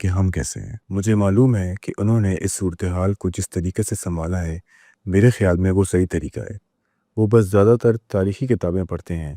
کہ ہم کیسے ہیں۔ مجھے معلوم ہے کہ انہوں نے اس صورتحال کو جس طریقے سے سنبھالا ہے، میرے خیال میں وہ صحیح طریقہ ہے۔ وہ بس زیادہ تر تاریخی کتابیں پڑھتے ہیں،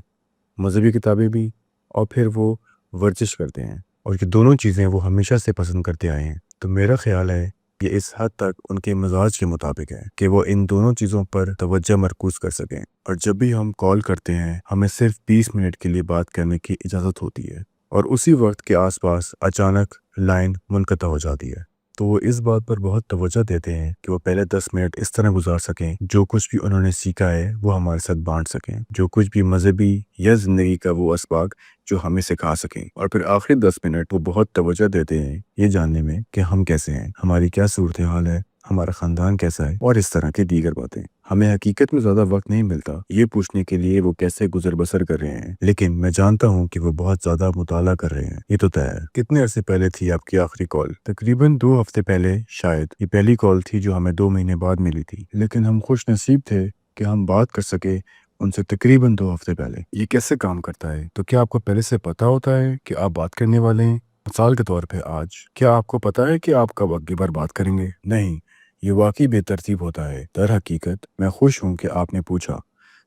مذہبی کتابیں بھی، اور پھر وہ ورزش کرتے ہیں، اور یہ دونوں چیزیں وہ ہمیشہ سے پسند کرتے آئے ہیں۔ تو میرا خیال ہے کہ اس حد تک ان کے مزاج کے مطابق ہے کہ وہ ان دونوں چیزوں پر توجہ مرکوز کر سکیں، اور جب بھی ہم کال کرتے ہیں ہمیں صرف 20 منٹ کے لیے بات کرنے کی اجازت ہوتی ہے، اور اسی وقت کے آس پاس اچانک لائن منقطع ہو جاتی ہے۔ تو وہ اس بات پر بہت توجہ دیتے ہیں کہ وہ پہلے 10 منٹ اس طرح گزار سکیں، جو کچھ بھی انہوں نے سیکھا ہے وہ ہمارے ساتھ بانٹ سکیں، جو کچھ بھی مذہبی یا زندگی کا وہ اسباق جو ہمیں سکھا سکیں، اور پھر آخری 10 منٹ وہ بہت توجہ دیتے ہیں یہ جاننے میں کہ ہم کیسے ہیں، ہماری کیا صورتحال ہے، ہمارا خاندان کیسا ہے، اور اس طرح کی دیگر باتیں۔ ہمیں حقیقت میں زیادہ وقت نہیں ملتا یہ پوچھنے کے لیے وہ کیسے گزر بسر کر رہے ہیں، لیکن میں جانتا ہوں کہ وہ بہت زیادہ مطالعہ کر رہے ہیں، یہ تو طے ہے۔ کتنے عرصے پہلے تھی آپ کی آخری کال؟ تقریباً 2 ہفتے پہلے شاید۔ یہ پہلی کال تھی جو ہمیں 2 مہینے بعد ملی تھی، لیکن ہم خوش نصیب تھے کہ ہم بات کر سکے ان سے تقریباً 2 ہفتے پہلے۔ یہ کیسے کام کرتا ہے؟ تو کیا آپ کو پہلے سے پتا ہوتا ہے کہ آپ بات کرنے والے ہیں؟ مثال کے طور پہ آج کیا آپ کو پتا ہے کہ آپ کب اگلی بار بات کریں گے؟ نہیں، یہ واقعی بے ترتیب ہوتا ہے۔ در حقیقت میں خوش ہوں کہ آپ نے پوچھا،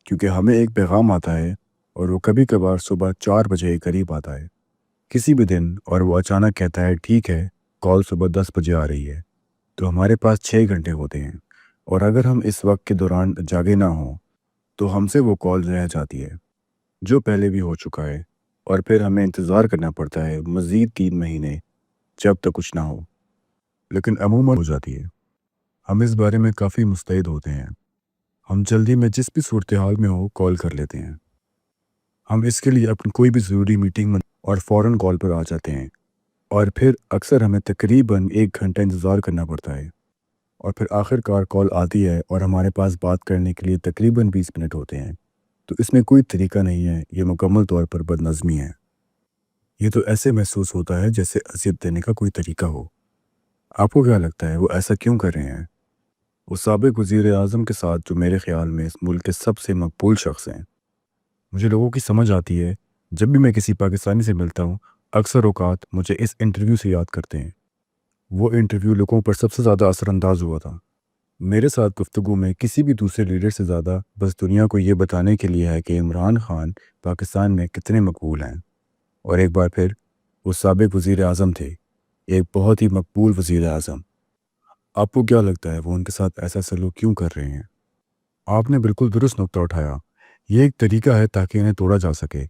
کیونکہ ہمیں ایک پیغام آتا ہے اور وہ کبھی کبھار صبح 4 بجے کے قریب آتا ہے کسی بھی دن، اور وہ اچانک کہتا ہے ٹھیک ہے کال صبح 10 بجے آ رہی ہے، تو ہمارے پاس 6 گھنٹے ہوتے ہیں، اور اگر ہم اس وقت کے دوران جاگے نہ ہوں تو ہم سے وہ کال رہ جاتی ہے جو پہلے بھی ہو چکا ہے، اور پھر ہمیں انتظار کرنا پڑتا ہے مزید 3 مہینے جب تک کچھ نہ ہو، لیکن عموماً ہو جاتی ہے۔ ہم اس بارے میں کافی مستعد ہوتے ہیں، ہم جلدی میں جس بھی صورتحال میں ہو کال کر لیتے ہیں، ہم اس کے لیے اپنی کوئی بھی ضروری میٹنگ اور فوراً کال پر آ جاتے ہیں، اور پھر اکثر ہمیں تقریباً 1 گھنٹہ انتظار کرنا پڑتا ہے، اور پھر آخر کار کال آتی ہے اور ہمارے پاس بات کرنے کے لیے تقریباً 20 منٹ ہوتے ہیں۔ تو اس میں کوئی طریقہ نہیں ہے، یہ مکمل طور پر بد نظمی ہے۔ یہ تو ایسے محسوس ہوتا ہے جیسے اذیت دینے کا کوئی طریقہ ہو۔ آپ کو کیا لگتا ہے وہ ایسا کیوں کر رہے ہیں؟ وہ سابق وزیر اعظم کے ساتھ جو میرے خیال میں اس ملک کے سب سے مقبول شخص ہیں۔ مجھے لوگوں کی سمجھ آتی ہے، جب بھی میں کسی پاکستانی سے ملتا ہوں اکثر اوقات مجھے اس انٹرویو سے یاد کرتے ہیں۔ وہ انٹرویو لوگوں پر سب سے زیادہ اثر انداز ہوا تھا۔ میرے ساتھ گفتگو میں کسی بھی دوسرے لیڈر سے زیادہ بس دنیا کو یہ بتانے کے لیے ہے کہ عمران خان پاکستان میں کتنے مقبول ہیں، اور ایک بار پھر وہ سابق وزیر اعظم تھے، ایک بہت ہی مقبول وزیر اعظم۔ آپ کو کیا لگتا ہے وہ ان کے ساتھ ایسا سلوک کیوں کر رہے ہیں؟ آپ نے بالکل درست نقطہ اٹھایا، یہ ایک طریقہ ہے تاکہ انہیں توڑا جا سکے۔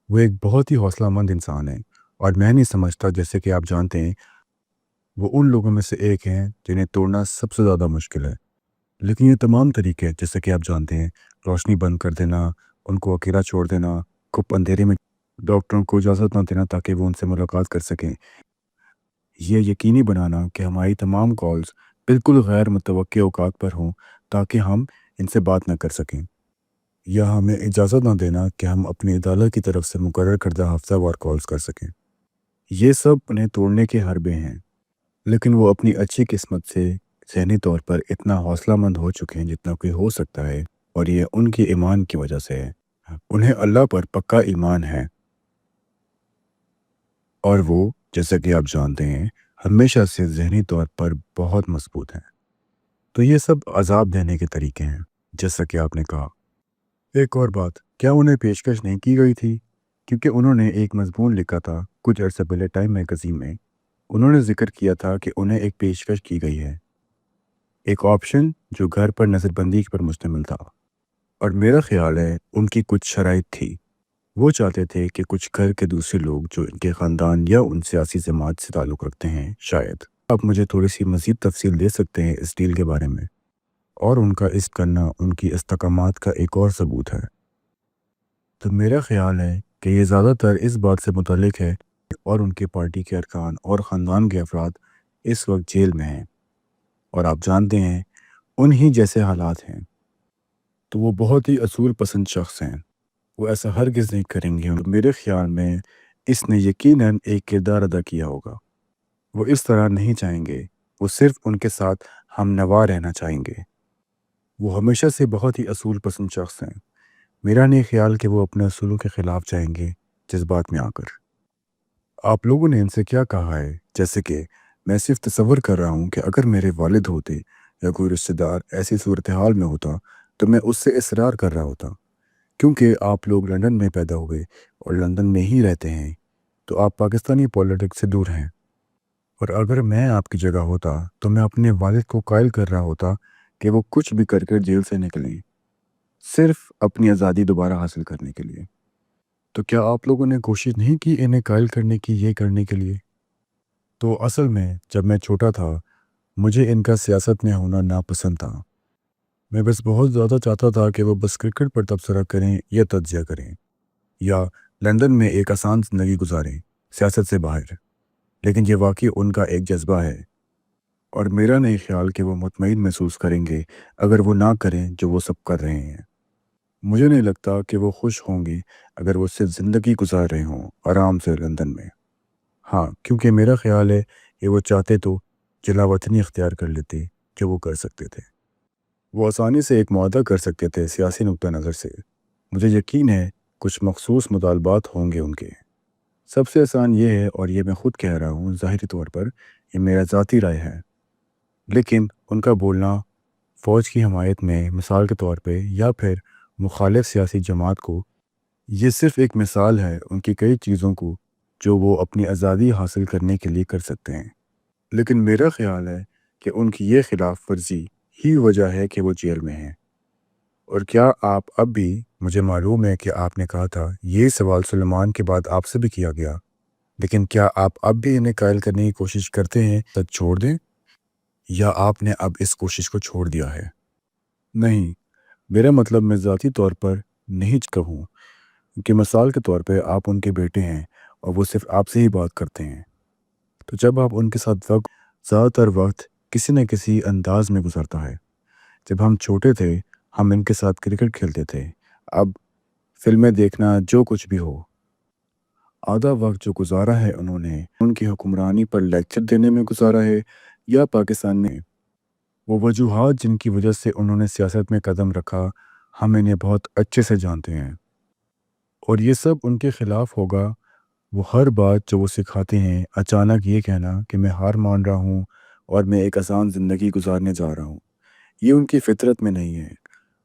وہ ایک بہت ہی حوصلہ مند انسان ہے، اور میں نہیں سمجھتا، جیسے کہ آپ جانتے ہیں، وہ ان لوگوں میں سے ایک ہیں جنہیں توڑنا سب سے زیادہ مشکل ہے۔ لیکن یہ تمام طریقے جیسے کہ آپ جانتے ہیں، روشنی بند کر دینا، ان کو اکیلا چھوڑ دینا، کپ اندھیرے میں ڈاکٹروں کو اجازت نہ دینا تاکہ وہ ان سے ملاقات کر سکیں، یہ یقینی بنانا کہ ہماری تمام کالز بالکل غیر متوقع اوقات پر ہوں تاکہ ہم ان سے بات نہ کر سکیں، یا ہمیں اجازت نہ دینا کہ ہم اپنی عدالت کی طرف سے مقرر کردہ ہفتہ وار کالز کر سکیں، یہ سب انہیں توڑنے کے حربے ہیں۔ لیکن وہ اپنی اچھی قسمت سے ذہنی طور پر اتنا حوصلہ مند ہو چکے ہیں جتنا کوئی ہو سکتا ہے، اور یہ ان کی ایمان کی وجہ سے ہے۔ انہیں اللہ پر پکا ایمان ہے، اور وہ جیسا کہ آپ جانتے ہیں ہمیشہ سے ذہنی طور پر بہت مضبوط ہیں۔ تو یہ سب عذاب دینے کے طریقے ہیں، جیسا کہ آپ نے کہا۔ ایک اور بات، کیا انہیں پیشکش نہیں کی گئی تھی؟ کیونکہ انہوں نے ایک مضمون لکھا تھا کچھ عرصے پہلے ٹائم میگزین میں، انہوں نے ذکر کیا تھا کہ انہیں ایک پیشکش کی گئی ہے، ایک آپشن جو گھر پر نظر بندی پر مشتمل تھا، اور میرا خیال ہے ان کی کچھ شرائط تھی۔ وہ چاہتے تھے کہ کچھ گھر کے دوسرے لوگ جو ان کے خاندان یا ان سیاسی جماعت سے تعلق رکھتے ہیں، شاید آپ مجھے تھوڑی سی مزید تفصیل دے سکتے ہیں اس ڈیل کے بارے میں، اور ان کا اس کرنا ان کی استحکامات کا ایک اور ثبوت ہے۔ تو میرا خیال ہے کہ یہ زیادہ تر اس بات سے متعلق ہے، اور ان کے پارٹی کے ارکان اور خاندان کے افراد اس وقت جیل میں ہیں، اور آپ جانتے ہیں انہی جیسے حالات ہیں، تو وہ بہت ہی اصول پسند شخص ہیں، وہ ایسا ہرگز نہیں کریں گے۔ میرے خیال میں اس نے یقیناً ایک کردار ادا کیا ہوگا، وہ اس طرح نہیں چاہیں گے، وہ صرف ان کے ساتھ ہم نوا رہنا چاہیں گے۔ وہ ہمیشہ سے بہت ہی اصول پسند شخص ہیں، میرا نہیں خیال کہ وہ اپنے اصولوں کے خلاف جائیں گے جذبات میں آ کر۔ آپ لوگوں نے ان سے کیا کہا ہے، جیسے کہ میں صرف تصور کر رہا ہوں کہ اگر میرے والد ہوتے یا کوئی رشتہ دار ایسی صورتحال میں ہوتا تو میں اس سے اصرار کر رہا ہوتا، کیونکہ آپ لوگ لندن میں پیدا ہوئے اور لندن میں ہی رہتے ہیں، تو آپ پاکستانی پولیٹکس سے دور ہیں۔ اور اگر میں آپ کی جگہ ہوتا تو میں اپنے والد کو قائل کر رہا ہوتا کہ وہ کچھ بھی کر جیل سے نکلیں، صرف اپنی آزادی دوبارہ حاصل کرنے کے لیے۔ تو کیا آپ لوگوں نے کوشش نہیں کی انہیں قائل کرنے کی، یہ کرنے کے لیے؟ تو اصل میں جب میں چھوٹا تھا مجھے ان کا سیاست میں ہونا ناپسند تھا۔ میں بس بہت زیادہ چاہتا تھا کہ وہ بس کرکٹ پر تبصرہ کریں یا تجزیہ کریں، یا لندن میں ایک آسان زندگی گزاریں سیاست سے باہر۔ لیکن یہ واقعی ان کا ایک جذبہ ہے، اور میرا نہیں خیال کہ وہ مطمئن محسوس کریں گے اگر وہ نہ کریں جو وہ سب کر رہے ہیں۔ مجھے نہیں لگتا کہ وہ خوش ہوں گے اگر وہ صرف زندگی گزار رہے ہوں آرام سے لندن میں۔ ہاں، کیونکہ میرا خیال ہے کہ وہ چاہتے تو جلا وطنی اختیار کر لیتے جو وہ کر سکتے تھے۔ وہ آسانی سے ایک معاہدہ کر سکتے تھے سیاسی نقطہ نظر سے۔ مجھے یقین ہے کچھ مخصوص مطالبات ہوں گے ان کے۔ سب سے آسان یہ ہے، اور یہ میں خود کہہ رہا ہوں ظاہری طور پر، یہ میرا ذاتی رائے ہے، لیکن ان کا بولنا فوج کی حمایت میں مثال کے طور پہ یا پھر مخالف سیاسی جماعت کو، یہ صرف ایک مثال ہے ان کی کئی چیزوں کو جو وہ اپنی آزادی حاصل کرنے کے لیے کر سکتے ہیں۔ لیکن میرا خیال ہے کہ ان کی یہ خلاف ورزی ہی وجہ ہے کہ وہ جیل میں ہیں۔ اور کیا آپ اب بھی، مجھے معلوم ہے کہ آپ نے کہا تھا یہ سوال سلیمان کے بعد آپ سے بھی کیا گیا، لیکن کیا آپ اب بھی انہیں قائل کرنے کی کوشش کرتے ہیں تک چھوڑ دیں، یا آپ نے اب اس کوشش کو چھوڑ دیا ہے؟ نہیں، میرا مطلب میں ذاتی طور پر نہیں کہوں کہ مثال کے طور پہ آپ ان کے بیٹے ہیں اور وہ صرف آپ سے ہی بات کرتے ہیں، تو جب آپ ان کے ساتھ وقت، زیادہ تر وقت کسی نہ کسی انداز میں گزرتا ہے۔ جب ہم چھوٹے تھے ہم ان کے ساتھ کرکٹ کھیلتے تھے، اب فلمیں دیکھنا، جو کچھ بھی ہو۔ آدھا وقت جو گزارا ہے انہوں نے ان کی حکمرانی پر لیکچر دینے میں گزارا ہے یا پاکستان میں۔ وہ وجوہات جن کی وجہ سے انہوں نے سیاست میں قدم رکھا ہم انہیں بہت اچھے سے جانتے ہیں، اور یہ سب ان کے خلاف ہوگا۔ وہ ہر بات جو وہ سکھاتے ہیں، اچانک یہ کہنا کہ میں ہار مان رہا ہوں اور میں ایک آسان زندگی گزارنے جا رہا ہوں، یہ ان کی فطرت میں نہیں ہے۔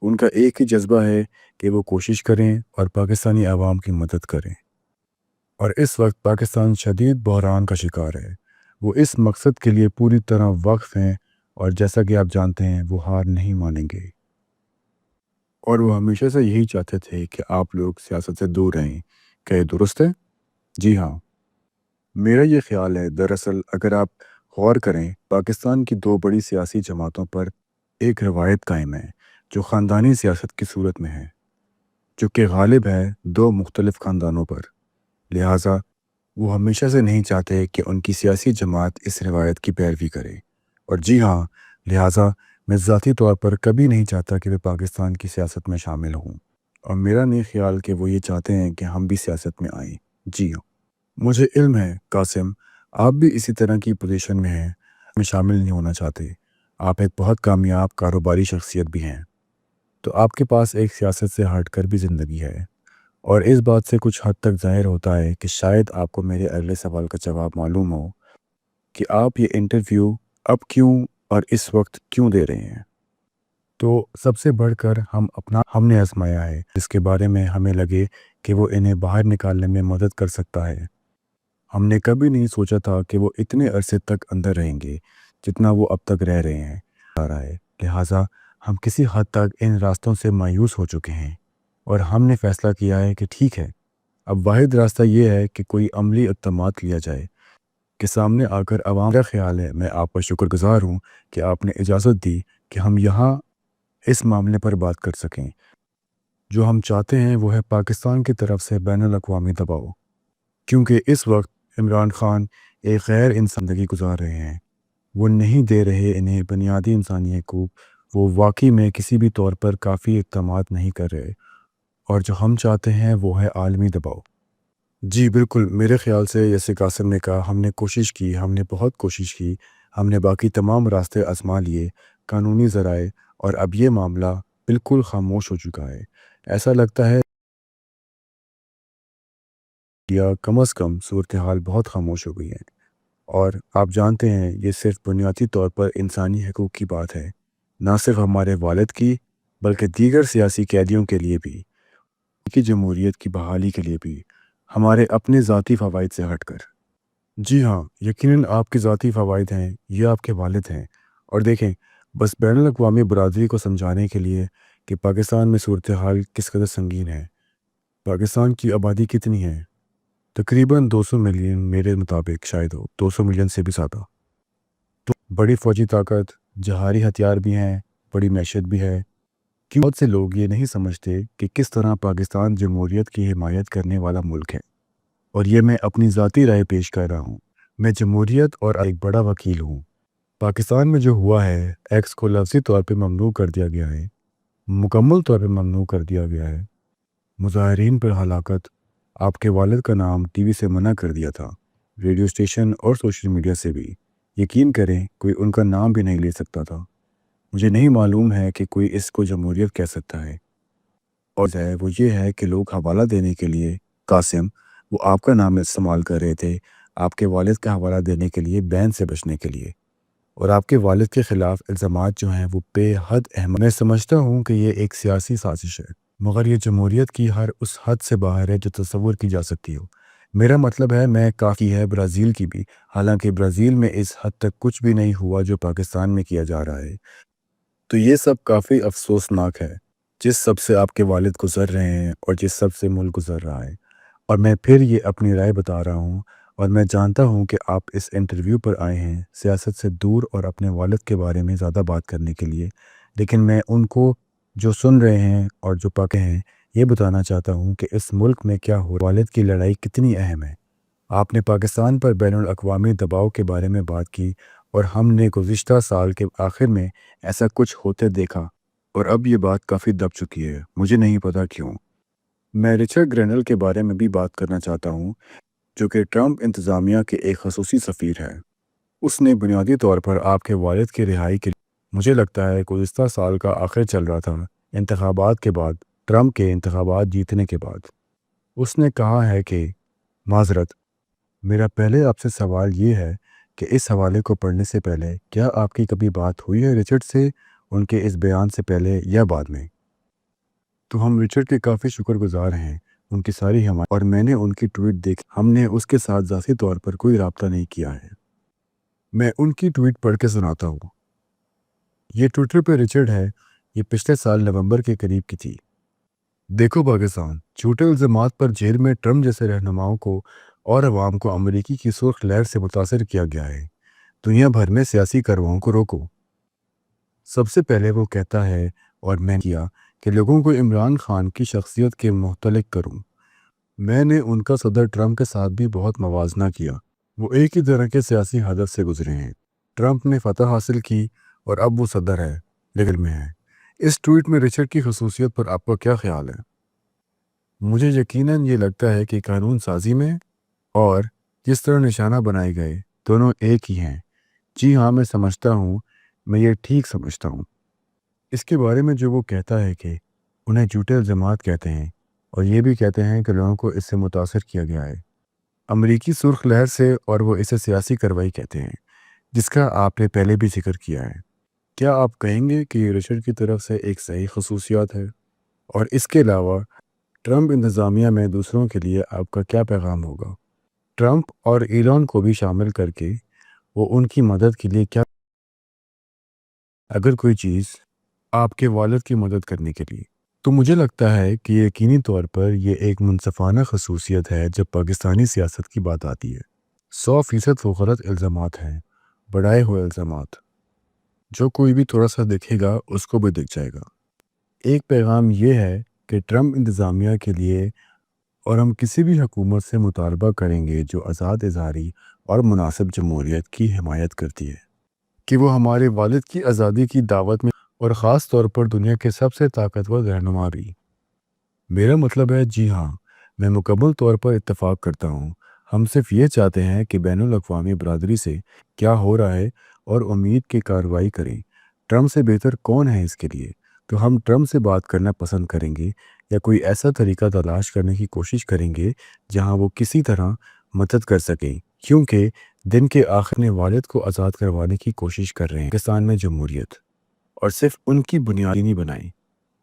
ان کا ایک ہی جذبہ ہے کہ وہ کوشش کریں اور پاکستانی عوام کی مدد کریں، اور اس وقت پاکستان شدید بحران کا شکار ہے۔ وہ اس مقصد کے لیے پوری طرح وقف ہیں، اور جیسا کہ آپ جانتے ہیں وہ ہار نہیں مانیں گے، اور وہ ہمیشہ سے یہی چاہتے تھے کہ آپ لوگ سیاست سے دور رہیں۔ کیا یہ درست ہے؟ جی ہاں، میرا یہ خیال ہے۔ دراصل اگر آپ غور کریں، پاکستان کی دو بڑی سیاسی جماعتوں پر ایک روایت قائم ہے جو خاندانی سیاست کی صورت میں ہے، جو کہ غالب ہے دو مختلف خاندانوں پر۔ لہٰذا وہ ہمیشہ سے نہیں چاہتے کہ ان کی سیاسی جماعت اس روایت کی پیروی کرے، اور جی ہاں، لہٰذا میں ذاتی طور پر کبھی نہیں چاہتا کہ وہ پاکستان کی سیاست میں شامل ہوں، اور میرا نہیں خیال کہ وہ یہ چاہتے ہیں کہ ہم بھی سیاست میں آئیں۔ جی ہاں، مجھے علم ہے قاسم، آپ بھی اسی طرح کی پوزیشن میں ہیں، میں شامل نہیں ہونا چاہتے۔ آپ ایک بہت کامیاب کاروباری شخصیت بھی ہیں، تو آپ کے پاس ایک سیاست سے ہٹ کر بھی زندگی ہے، اور اس بات سے کچھ حد تک ظاہر ہوتا ہے کہ شاید آپ کو میرے اگلے سوال کا جواب معلوم ہو کہ آپ یہ انٹرویو اب کیوں اور اس وقت کیوں دے رہے ہیں۔ تو سب سے بڑھ کر ہم نے آزمایا ہے جس کے بارے میں ہمیں لگے کہ وہ انہیں باہر نکالنے میں مدد کر سکتا ہے۔ ہم نے کبھی نہیں سوچا تھا کہ وہ اتنے عرصے تک اندر رہیں گے جتنا وہ اب تک رہ رہے ہیں۔ لہٰذا ہم کسی حد تک ان راستوں سے مایوس ہو چکے ہیں، اور ہم نے فیصلہ کیا ہے کہ ٹھیک ہے، اب واحد راستہ یہ ہے کہ کوئی عملی اقدامات لیا جائے کہ سامنے آ کر عوام کا خیال ہے۔ میں آپ کا شکر گزار ہوں کہ آپ نے اجازت دی کہ ہم یہاں اس معاملے پر بات کر سکیں۔ جو ہم چاہتے ہیں وہ ہے پاکستان کی طرف سے بین الاقوامی دباؤ، کیونکہ اس وقت عمران خان ایک غیر انسانی زندگی گزار رہے ہیں۔ وہ نہیں دے رہے انہیں بنیادی انسانی حقوق، وہ واقعی میں کسی بھی طور پر کافی اقدامات نہیں کر رہے، اور جو ہم چاہتے ہیں وہ ہے عالمی دباؤ۔ جی بالکل، میرے خیال سے جیسے قاسم نے کہا، ہم نے کوشش کی، ہم نے بہت کوشش کی، ہم نے باقی تمام راستے آزما لیے، قانونی ذرائع، اور اب یہ معاملہ بالکل خاموش ہو چکا ہے۔ ایسا لگتا ہے یا کم از کم صورتحال بہت خاموش ہو گئی ہے۔ اور آپ جانتے ہیں یہ صرف بنیادی طور پر انسانی حقوق کی بات ہے، نہ صرف ہمارے والد کی بلکہ دیگر سیاسی قیدیوں کے لیے بھی، کی جمہوریت کی بحالی کے لیے بھی، ہمارے اپنے ذاتی فوائد سے ہٹ کر۔ جی ہاں، یقیناً آپ کے ذاتی فوائد ہیں، یہ آپ کے والد ہیں۔ اور دیکھیں، بس بین الاقوامی برادری کو سمجھانے کے لیے کہ پاکستان میں صورتحال کس قدر سنگین ہے۔ پاکستان کی آبادی کتنی ہے؟ تقریباً 200 ملین، میرے مطابق شاید ہو 200 ملین سے بھی زیادہ۔ تو بڑی فوجی طاقت، جہاری ہتھیار بھی ہیں، بڑی معیشت بھی ہے۔ کیوں بہت سے لوگ یہ نہیں سمجھتے کہ کس طرح پاکستان جمہوریت کی حمایت کرنے والا ملک ہے؟ اور یہ میں اپنی ذاتی رائے پیش کر رہا ہوں۔ میں جمہوریت اور ایک بڑا وکیل ہوں۔ پاکستان میں جو ہوا ہے، ایکس کو لفظی طور پہ ممنوع کر دیا گیا ہے، مکمل طور پہ ممنوع کر دیا گیا ہے۔ مظاہرین پر ہلاکت، آپ کے والد کا نام ٹی وی سے منع کر دیا تھا، ریڈیو اسٹیشن اور سوشل میڈیا سے بھی۔ یقین کریں، کوئی ان کا نام بھی نہیں لے سکتا تھا۔ مجھے نہیں معلوم ہے کہ کوئی اس کو جمہوریت کہہ سکتا ہے، اور وہ یہ ہے کہ لوگ حوالہ دینے کے لیے قاسم، وہ آپ کا نام استعمال کر رہے تھے آپ کے والد کا حوالہ دینے کے لیے، بین سے بچنے کے لیے، اور آپ کے والد کے خلاف الزامات جو ہیں وہ بے حد اہم۔ میں سمجھتا ہوں کہ یہ ایک سیاسی سازش ہے، مگر یہ جمہوریت کی ہر اس حد سے باہر ہے جو تصور کی جا سکتی ہو۔ میرا مطلب ہے میں کافی ہے برازیل کی بھی، حالانکہ برازیل میں اس حد تک کچھ بھی نہیں ہوا جو پاکستان میں کیا جا رہا ہے۔ تو یہ سب کافی افسوسناک ہے، جس سب سے آپ کے والد گزر رہے ہیں اور جس سب سے ملک گزر رہا ہے۔ اور میں پھر یہ اپنی رائے بتا رہا ہوں، اور میں جانتا ہوں کہ آپ اس انٹرویو پر آئے ہیں سیاست سے دور اور اپنے والد کے بارے میں زیادہ بات کرنے کے لیے، لیکن میں ان کو جو سن رہے ہیں اور جو پکے ہیں یہ بتانا چاہتا ہوں کہ اس ملک میں کیا ہو، والد کی لڑائی کتنی اہم ہے۔ آپ نے پاکستان پر بین الاقوامی دباؤ کے بارے میں بات کی، اور ہم نے گزشتہ سال کے آخر میں ایسا کچھ ہوتے دیکھا، اور اب یہ بات کافی دب چکی ہے، مجھے نہیں پتا کیوں۔ میں رچرڈ گرینل کے بارے میں بھی بات کرنا چاہتا ہوں، جو کہ ٹرمپ انتظامیہ کے ایک خصوصی سفیر ہے۔ اس نے بنیادی طور پر آپ کے والد کی رہائی کے لیے، مجھے لگتا ہے گزشتہ سال کا آخر چل رہا تھا، انتخابات کے بعد، ٹرمپ کے انتخابات جیتنے کے بعد، اس نے کہا ہے کہ معذرت، میرا پہلے آپ سے سوال یہ ہے کہ اس حوالے کو پڑھنے سے پہلے کیا آپ کی کبھی بات ہوئی ہے رچرڈ سے، ان کے اس بیان سے پہلے یا بعد میں؟ تو ہم رچرڈ کے کافی شکر گزار ہیں، ان کی ساری حمایت، اور میں نے ان کی ٹویٹ دیکھی، ہم نے اس کے ساتھ ذاتی طور پر کوئی رابطہ نہیں کیا ہے۔ میں ان کی ٹویٹ پڑھ کے سناتا ہوں۔ یہ ٹویٹر پہ رچرڈ ہے، یہ پچھلے سال نومبر کے قریب کی تھی۔ دیکھو پاکستان، جھوٹے الزامات پر جیل میں ٹرمپ جیسے رہنماؤں کو اور عوام کو امریکی کی سرخ لہر سے متاثر کیا گیا ہے۔ دنیا بھر میں سیاسی کاررواؤں کو روکو۔ سب سے پہلے وہ کہتا ہے، اور میں نے کیا کہ لوگوں کو عمران خان کی شخصیت کے متعلق کروں۔ میں نے ان کا صدر ٹرمپ کے ساتھ بھی بہت موازنہ کیا، وہ ایک ہی طرح کے سیاسی ہدف سے گزرے ہیں۔ ٹرمپ نے فتح حاصل کی اور اب وہ صدر ہے، لیکن میں ہے۔ اس ٹویٹ میں رچرڈ کی خصوصیت پر آپ کا کیا خیال ہے؟ مجھے یقیناً یہ لگتا ہے کہ قانون سازی میں اور جس طرح نشانہ بنائے گئے دونوں ایک ہی ہیں۔ جی ہاں، میں سمجھتا ہوں، میں یہ ٹھیک سمجھتا ہوں۔ اس کے بارے میں جو وہ کہتا ہے کہ انہیں جھوٹے الزامات کہتے ہیں، اور یہ بھی کہتے ہیں کہ لوگوں کو اس سے متاثر کیا گیا ہے، امریکی سرخ لہر سے، اور وہ اسے سیاسی کارروائی کہتے ہیں، جس کا آپ نے پہلے بھی ذکر کیا ہے۔ کیا آپ کہیں گے کہ یہ رچرڈ کی طرف سے ایک صحیح خصوصیات ہے؟ اور اس کے علاوہ ٹرمپ انتظامیہ میں دوسروں کے لیے آپ کا کیا پیغام ہوگا؟ ٹرمپ اور ایلان کو بھی شامل کر کے وہ ان کی مدد کے لیے کیا، اگر کوئی چیز آپ کے والد کی مدد کرنے کے لیے؟ تو مجھے لگتا ہے کہ یقینی طور پر یہ ایک منصفانہ خصوصیت ہے جب پاکستانی سیاست کی بات آتی ہے۔ 100% وہ غلط الزامات ہیں، بڑھائے ہوئے الزامات، جو کوئی بھی تھوڑا سا دیکھے گا اس کو بھی دکھ جائے گا۔ ایک پیغام یہ ہے کہ ٹرمپ انتظامیہ کے لیے، اور ہم کسی بھی حکومت سے مطالبہ کریں گے جو آزاد اظہاری اور مناسب جمہوریت کی حمایت کرتی ہے، کہ وہ ہمارے والد کی آزادی کی دعوت میں، اور خاص طور پر دنیا کے سب سے طاقتور رہنما بھی۔ میرا مطلب ہے، جی ہاں، میں مکمل طور پر اتفاق کرتا ہوں۔ ہم صرف یہ چاہتے ہیں کہ بین الاقوامی برادری سے کیا ہو رہا ہے اور امید کی کارروائی کریں۔ ٹرمپ سے بہتر کون ہے اس کے لیے؟ تو ہم ٹرمپ سے بات کرنا پسند کریں گے، یا کوئی ایسا طریقہ تلاش کرنے کی کوشش کریں گے جہاں وہ کسی طرح مدد کر سکیں، کیونکہ دن کے آخر میں والد کو آزاد کروانے کی کوشش کر رہے ہیں پاکستان میں جمہوریت، اور صرف ان کی بنیادی نہیں بنائی۔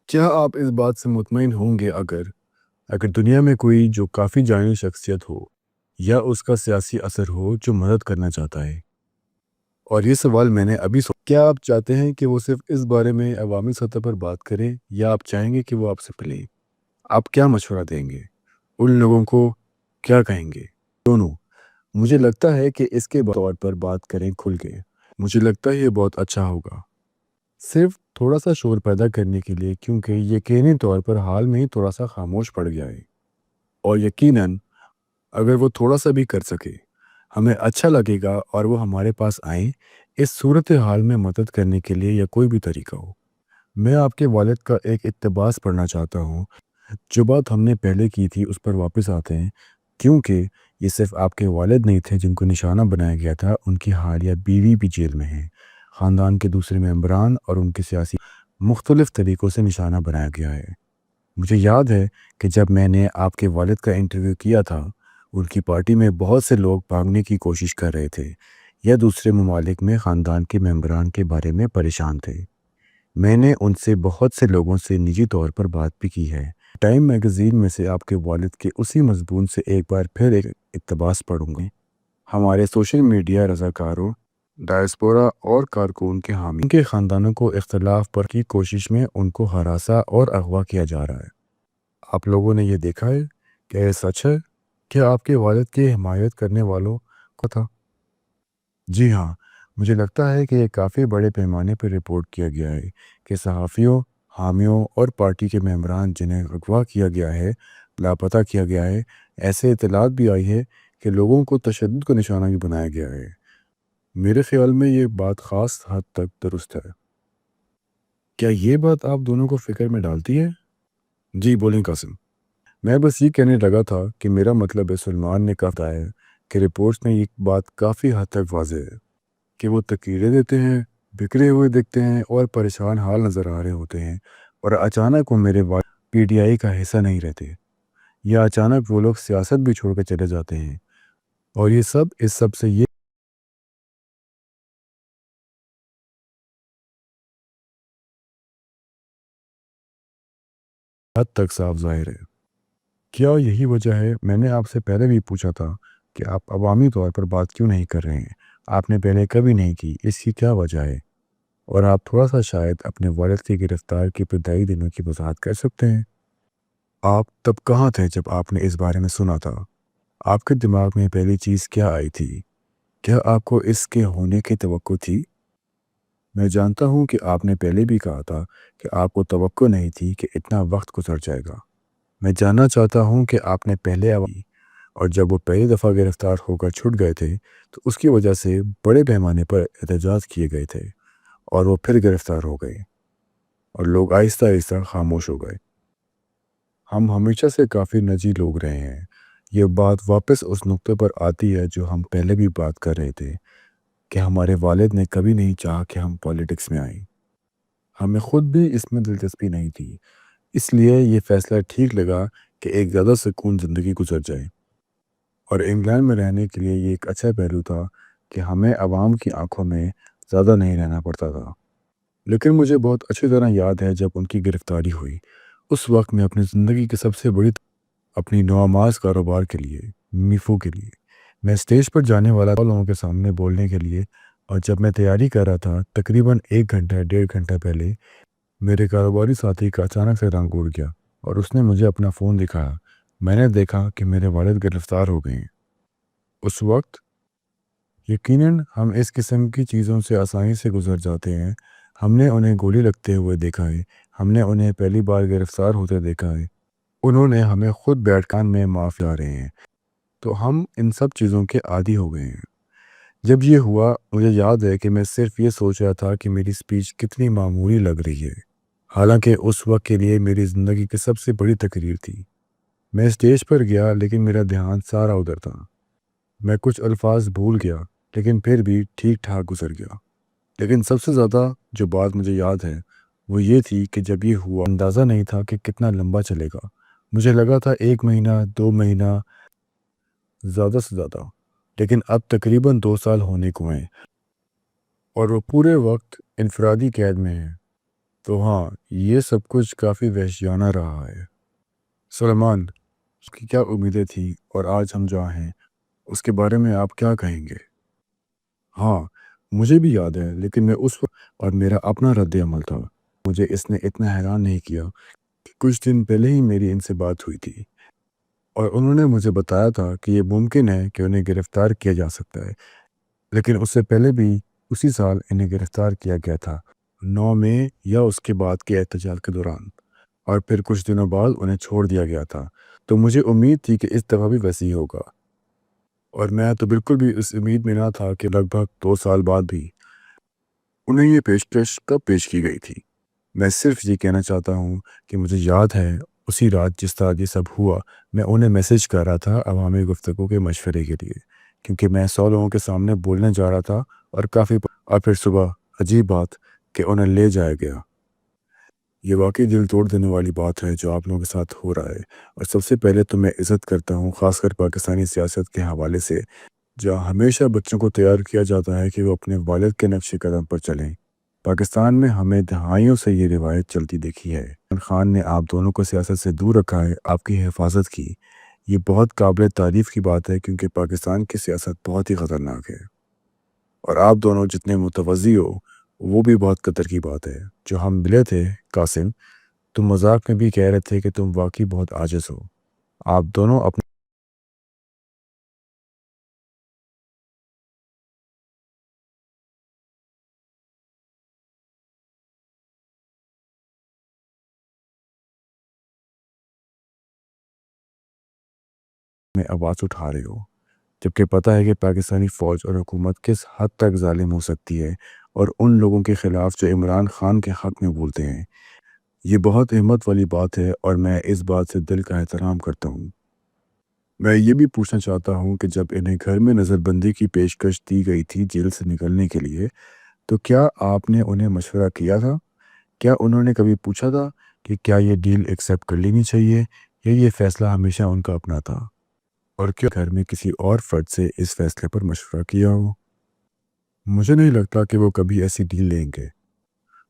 کیا آپ اس بات سے مطمئن ہوں گے اگر دنیا میں کوئی جو کافی جانی شخصیت ہو یا اس کا سیاسی اثر ہو جو مدد کرنا چاہتا ہے؟ اور یہ سوال میں نے ابھی کیا آپ چاہتے ہیں کہ وہ صرف اس بارے میں عوامی سطح پر بات کریں، یا آپ چاہیں گے کہ وہ آپ سے ملیں؟ آپ کیا مشورہ دیں گے؟ ان لوگوں کو کیا کہیں گے؟ دونوں۔ مجھے لگتا ہے کہ اس کے طور پر بات کریں کھل کے۔ مجھے لگتا ہے یہ بہت اچھا ہوگا، صرف تھوڑا سا شور پیدا کرنے کے لیے، کیونکہ یقینی طور پر حال میں ہی تھوڑا سا خاموش پڑ گیا ہے، اور یقیناً اگر وہ تھوڑا سا بھی کر سکے ہمیں اچھا لگے گا، اور وہ ہمارے پاس آئیں اس صورتحال میں مدد کرنے کے لیے، یا کوئی بھی طریقہ ہو۔ میں آپ کے والد کا ایک اقتباس پڑھنا چاہتا ہوں۔ جو بات ہم نے پہلے کی تھی اس پر واپس آتے ہیں، کیونکہ یہ صرف آپ کے والد نہیں تھے جن کو نشانہ بنایا گیا تھا، ان کی حالیہ بیوی بھی جیل میں ہیں، خاندان کے دوسرے ممبران اور ان کے سیاسی مختلف طریقوں سے نشانہ بنایا گیا ہے۔ مجھے یاد ہے کہ جب میں نے آپ کے والد کا انٹرویو کیا تھا، ان کی پارٹی میں بہت سے لوگ بھاگنے کی کوشش کر رہے تھے یا دوسرے ممالک میں خاندان کے ممبران کے بارے میں پریشان تھے۔ میں نے ان سے بہت سے لوگوں سے نجی طور پر بات بھی کی ہے۔ ٹائم میگزین میں سے آپ کے والد کے اسی مضمون سے ایک بار پھر ایک اقتباس پڑھوں گے۔ ہمارے سوشل میڈیا رضاکاروں، ڈائسپورا اور کارکن کے حامی ان کے خاندانوں کو اختلاف پر کی کوشش میں ان کو ہراساں اور اغوا کیا جا رہا ہے۔ آپ لوگوں نے یہ دیکھا ہے کہ یہ سچ ہے؟ کیا آپ کے والد کی حمایت کرنے والوں کو تھا؟ جی ہاں، مجھے لگتا ہے کہ یہ کافی بڑے پیمانے پر رپورٹ کیا گیا ہے کہ صحافیوں، حامیوں اور پارٹی کے ممبران جنہیں اغوا کیا گیا ہے، لاپتہ کیا گیا ہے۔ ایسے اطلاعات بھی آئی ہے کہ لوگوں کو تشدد کا نشانہ بھی بنایا گیا ہے۔ میرے خیال میں یہ بات خاص حد تک درست ہے۔ کیا یہ بات آپ دونوں کو فکر میں ڈالتی ہے؟ جی بولیں قاسم۔ میں بس یہ کہنے لگا تھا کہ میرا مطلب ہے سلمان نے کہا ہے کہ رپورٹس میں یہ بات کافی حد تک واضح ہے کہ وہ تقریریں دیتے ہیں، بکھرے ہوئے دکھتے ہیں اور پریشان حال نظر آ رہے ہوتے ہیں، اور اچانک وہ میرے والد پی ٹی آئی کا حصہ نہیں رہتے، یا اچانک وہ لوگ سیاست بھی چھوڑ کے چلے جاتے ہیں، اور یہ سب اس سب سے یہ حد تک صاف ظاہر ہے۔ کیا یہی وجہ ہے؟ میں نے آپ سے پہلے بھی پوچھا تھا کہ آپ عوامی طور پر بات کیوں نہیں کر رہے ہیں؟ آپ نے پہلے کبھی نہیں کی، اس کی کیا وجہ ہے؟ اور آپ تھوڑا سا شاید اپنے والد کی گرفتار کی ابتدائی دنوں کی وضاحت کر سکتے ہیں؟ آپ تب کہاں تھے جب آپ نے اس بارے میں سنا تھا؟ آپ کے دماغ میں پہلی چیز کیا آئی تھی؟ کیا آپ کو اس کے ہونے کی توقع تھی؟ میں جانتا ہوں کہ آپ نے پہلے بھی کہا تھا کہ آپ کو توقع نہیں تھی کہ اتنا وقت گزر جائے گا۔ میں جاننا چاہتا ہوں کہ آپ نے پہلے اور جب وہ پہلی دفعہ گرفتار ہو کر چھٹ گئے تھے تو اس کی وجہ سے بڑے پیمانے پر احتجاج کیے گئے تھے، اور وہ پھر گرفتار ہو گئے، اور لوگ آہستہ آہستہ خاموش ہو گئے۔ ہم ہمیشہ سے کافی نجی لوگ رہے ہیں۔ یہ بات واپس اس نقطے پر آتی ہے جو ہم پہلے بھی بات کر رہے تھے، کہ ہمارے والد نے کبھی نہیں چاہا کہ ہم پالیٹکس میں آئیں۔ ہمیں خود بھی اس میں دلچسپی نہیں تھی، اس لیے یہ فیصلہ ٹھیک لگا کہ ایک زیادہ سکون زندگی گزر جائے۔ اور انگلینڈ میں رہنے کے لیے یہ ایک اچھا پہلو تھا کہ ہمیں عوام کی آنکھوں میں زیادہ نہیں رہنا پڑتا تھا۔ لیکن مجھے بہت اچھی طرح یاد ہے جب ان کی گرفتاری ہوئی، اس وقت میں اپنی زندگی کے سب سے بڑی اپنی نوآماز کاروبار کے لیے، میفو کے لیے، میں اسٹیج پر جانے والا تھا لوگوں کے سامنے بولنے کے لیے، اور جب میں تیاری کر رہا تھا تقریباً 1 گھنٹہ 1.5 گھنٹہ پہلے میرے کاروباری ساتھی کا اچانک سے رنگ اڑ گیا، اور اس نے مجھے اپنا فون دکھایا۔ میں نے دیکھا کہ میرے والد گرفتار ہو گئے ہیں۔ اس وقت یقیناً ہم اس قسم کی چیزوں سے آسانی سے گزر جاتے ہیں۔ ہم نے انہیں گولی لگتے ہوئے دیکھا ہے، ہم نے انہیں پہلی بار گرفتار ہوتے دیکھا ہے، انہوں نے ہمیں خود بیٹھکان میں معاف لا رہے ہیں، تو ہم ان سب چیزوں کے عادی ہو گئے ہیں۔ جب یہ ہوا مجھے یاد ہے کہ میں صرف یہ سوچ رہا تھا کہ میری سپیچ کتنی معمولی لگ رہی ہے، حالانکہ اس وقت کے لیے میری زندگی کی سب سے بڑی تقریر تھی۔ میں اسٹیج پر گیا لیکن میرا دھیان سارا ادھر تھا۔ میں کچھ الفاظ بھول گیا لیکن پھر بھی ٹھیک ٹھاک گزر گیا۔ لیکن سب سے زیادہ جو بات مجھے یاد ہے وہ یہ تھی کہ جب یہ ہوا اندازہ نہیں تھا کہ کتنا لمبا چلے گا۔ مجھے لگا تھا 1 مہینہ 2 مہینہ زیادہ سے زیادہ، لیکن اب تقریباً 2 سال ہونے کو ہیں اور وہ پورے وقت انفرادی قید میں ہیں۔ تو ہاں، یہ سب کچھ کافی وحشیانہ رہا ہے۔ سلیمان، اس کی کیا امیدیں تھیں اور آج ہم جہاں ہیں اس کے بارے میں آپ کیا کہیں گے؟ ہاں، مجھے بھی یاد ہے، لیکن میں اس وقت اور میرا اپنا رد عمل تھا۔ مجھے اس نے اتنا حیران نہیں کیا کہ کچھ دن پہلے ہی میری ان سے بات ہوئی تھی اور انہوں نے مجھے بتایا تھا کہ یہ ممکن ہے کہ انہیں گرفتار کیا جا سکتا ہے، لیکن اس سے پہلے بھی اسی سال انہیں گرفتار کیا گیا تھا، 9 مئی یا اس کے بعد کے احتجاج کے دوران، اور پھر کچھ دنوں بعد انہیں چھوڑ دیا گیا تھا۔ تو مجھے امید تھی کہ اس دفعہ بھی ویسے ہی ہوگا، اور میں تو بالکل بھی اس امید میں نہ تھا کہ لگ بھگ 2 سال بعد بھی انہیں یہ پیشکش کب پیش کی گئی تھی۔ میں صرف یہ کہنا چاہتا ہوں کہ مجھے یاد ہے اسی رات جس طرح یہ سب ہوا، میں انہیں میسیج کر رہا تھا عوامی گفتگو کے مشورے کے لیے، کیونکہ میں 100 لوگوں کے سامنے بولنے جا رہا تھا اور اور پھر صبح عجیب بات کہ انہیں لے جایا گیا۔ یہ واقعی دل توڑ دینے والی بات ہے جو آپ لوگوں کے ساتھ ہو رہا ہے، اور سب سے پہلے تو میں عزت کرتا ہوں خاص کر پاکستانی سیاست کے حوالے سے، جہاں ہمیشہ بچوں کو تیار کیا جاتا ہے کہ وہ اپنے والد کے نقش قدم پر چلیں۔ پاکستان میں ہمیں دہائیوں سے یہ روایت چلتی دیکھی ہے۔ عمران خان نے آپ دونوں کو سیاست سے دور رکھا ہے، آپ کی حفاظت کی۔ یہ بہت قابل تعریف کی بات ہے کیونکہ پاکستان کی سیاست بہت ہی خطرناک ہے، اور آپ دونوں جتنے متوازی ہو وہ بھی بہت قدر کی بات ہے۔ جو ہم ملے تھے قاسم، تم مذاق میں بھی کہہ رہے تھے کہ تم واقعی بہت عاجز ہو۔ آپ دونوں اپنے میں آواز اٹھا رہے ہو، جبکہ پتہ ہے کہ پاکستانی فوج اور حکومت کس حد تک ظالم ہو سکتی ہے، اور ان لوگوں کے خلاف جو عمران خان کے حق میں بولتے ہیں۔ یہ بہت ہمت والی بات ہے اور میں اس بات سے دل کا احترام کرتا ہوں۔ میں یہ بھی پوچھنا چاہتا ہوں کہ جب انہیں گھر میں نظر بندی کی پیشکش دی گئی تھی جیل سے نکلنے کے لیے، تو کیا آپ نے انہیں مشورہ کیا تھا؟ کیا انہوں نے کبھی پوچھا تھا کہ کیا یہ ڈیل ایکسیپٹ کر لینی چاہیے یا یہ فیصلہ ہمیشہ ان کا اپنا تھا؟ اور کیا گھر میں کسی اور فرد سے اس فیصلے پر مشورہ کیا ہو؟ مجھے نہیں لگتا کہ وہ کبھی ایسی ڈیل لیں گے۔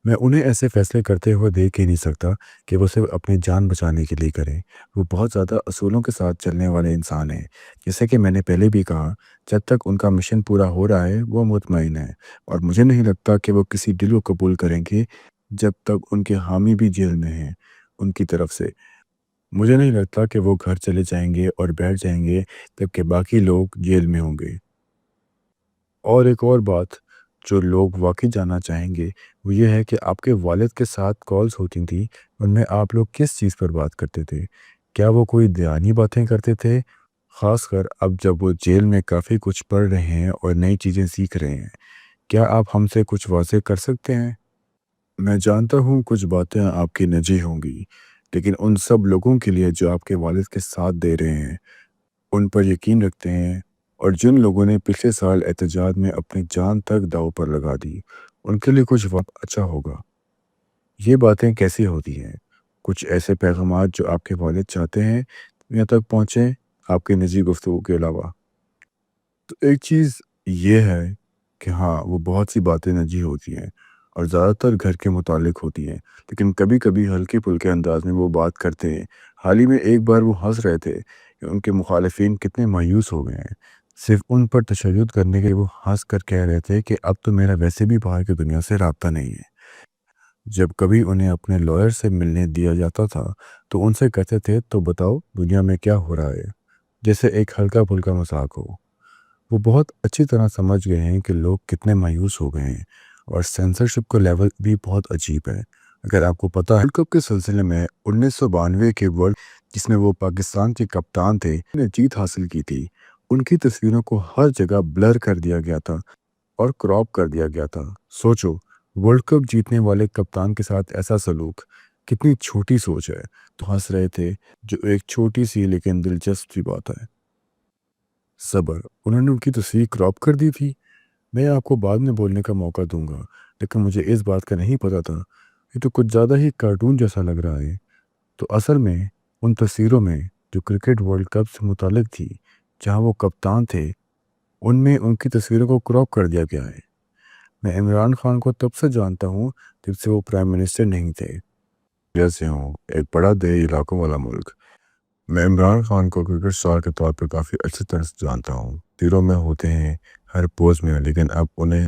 میں انہیں ایسے فیصلے کرتے ہوئے دیکھ ہی نہیں سکتا کہ وہ صرف اپنی جان بچانے کے لیے کریں۔ وہ بہت زیادہ اصولوں کے ساتھ چلنے والے انسان ہیں۔ جیسے کہ میں نے پہلے بھی کہا، جب تک ان کا مشن پورا ہو رہا ہے وہ مطمئن ہے، اور مجھے نہیں لگتا کہ وہ کسی ڈیل کو قبول کریں گے جب تک ان کے حامی بھی جیل میں ہیں۔ ان کی طرف سے مجھے نہیں لگتا کہ وہ گھر چلے جائیں گے اور بیٹھ جائیں گے جبکہ باقی لوگ جیل میں ہوں گے۔ اور ایک اور بات جو لوگ واقعی جاننا چاہیں گے وہ یہ ہے کہ آپ کے والد کے ساتھ کالز ہوتی تھیں، ان میں آپ لوگ کس چیز پر بات کرتے تھے؟ کیا وہ کوئی دھیانی باتیں کرتے تھے؟ خاص کر اب جب وہ جیل میں کافی کچھ پڑھ رہے ہیں اور نئی چیزیں سیکھ رہے ہیں، کیا آپ ہم سے کچھ واضح کر سکتے ہیں؟ میں جانتا ہوں کچھ باتیں آپ کی نجی ہوں گی، لیکن ان سب لوگوں کے لیے جو آپ کے والد کے ساتھ دے رہے ہیں، ان پر یقین رکھتے ہیں، اور جن لوگوں نے پچھلے سال احتجاج میں اپنی جان تک داؤ پر لگا دی، ان کے لیے کچھ وقت اچھا ہوگا۔ یہ باتیں کیسی ہوتی ہیں؟ کچھ ایسے پیغامات جو آپ کے والد چاہتے ہیں یہاں تک پہنچیں آپ کے نجی گفتگو کے علاوہ؟ تو ایک چیز یہ ہے کہ ہاں، وہ بہت سی باتیں نجی ہوتی ہیں اور زیادہ تر گھر کے متعلق ہوتی ہیں، لیکن کبھی کبھی ہلکے پھلکے انداز میں وہ بات کرتے ہیں۔ حال ہی میں ایک بار وہ ہنس رہے تھے کہ ان کے مخالفین کتنے مایوس ہو گئے ہیں، صرف ان پر تشدد کرنے کے لیے وہ ہنس کر کہہ رہے تھے کہ اب تو میرا ویسے بھی باہر کی دنیا سے رابطہ نہیں ہے۔ جب کبھی انہیں اپنے لائر سے ملنے دیا جاتا تھا تو ان سے کہتے تھے تو بتاؤ دنیا میں کیا ہو رہا ہے، جیسے ایک ہلکا پھلکا مذاق ہو۔ وہ بہت اچھی طرح سمجھ گئے ہیں کہ لوگ کتنے مایوس ہو گئے ہیں، اور سینسرشپ کا لیول بھی بہت عجیب ہے۔ اگر آپ کو پتہ ہے ورلڈ کپ کے سلسلے میں 1992 کے ورلڈ جس میں وہ پاکستان کے کپتان تھے نے جیت حاصل کی تھی، ان کی تصویروں کو ہر جگہ بلر کر دیا گیا تھا اور کراپ کر دیا گیا تھا۔ سوچو، ورلڈ کپ جیتنے والے کپتان کے ساتھ ایسا سلوک، کتنی چھوٹی سوچ ہے۔ تو ہنس رہے تھے، جو ایک چھوٹی سی لیکن دلچسپ سی بات ہے۔ صبر، انہوں نے ان کی تصویر کراپ کر دی تھی۔ میں آپ کو بعد میں بولنے کا موقع دوں گا، لیکن مجھے اس بات کا نہیں پتا تھا۔ یہ تو کچھ زیادہ ہی کارٹون جیسا لگ رہا ہے۔ تو اصل میں ان تصویروں میں جو کرکٹ ورلڈ کپ سے متعلق تھی، جہاں وہ کپتان تھے، ان میں ان کی تصویروں کو کراپ کر دیا گیا ہے۔ میں عمران خان کو تب سے جانتا ہوں جب سے وہ پرائم منسٹر نہیں تھے۔ جیسے ہوں ایک بڑا دیہی علاقوں والا ملک۔ میں عمران خان کو کرکٹ اسٹار کے طور پر کافی اچھی طرح سے جانتا ہوں۔ تیروں میں ہوتے ہیں ہر پوز میں، لیکن اب انہیں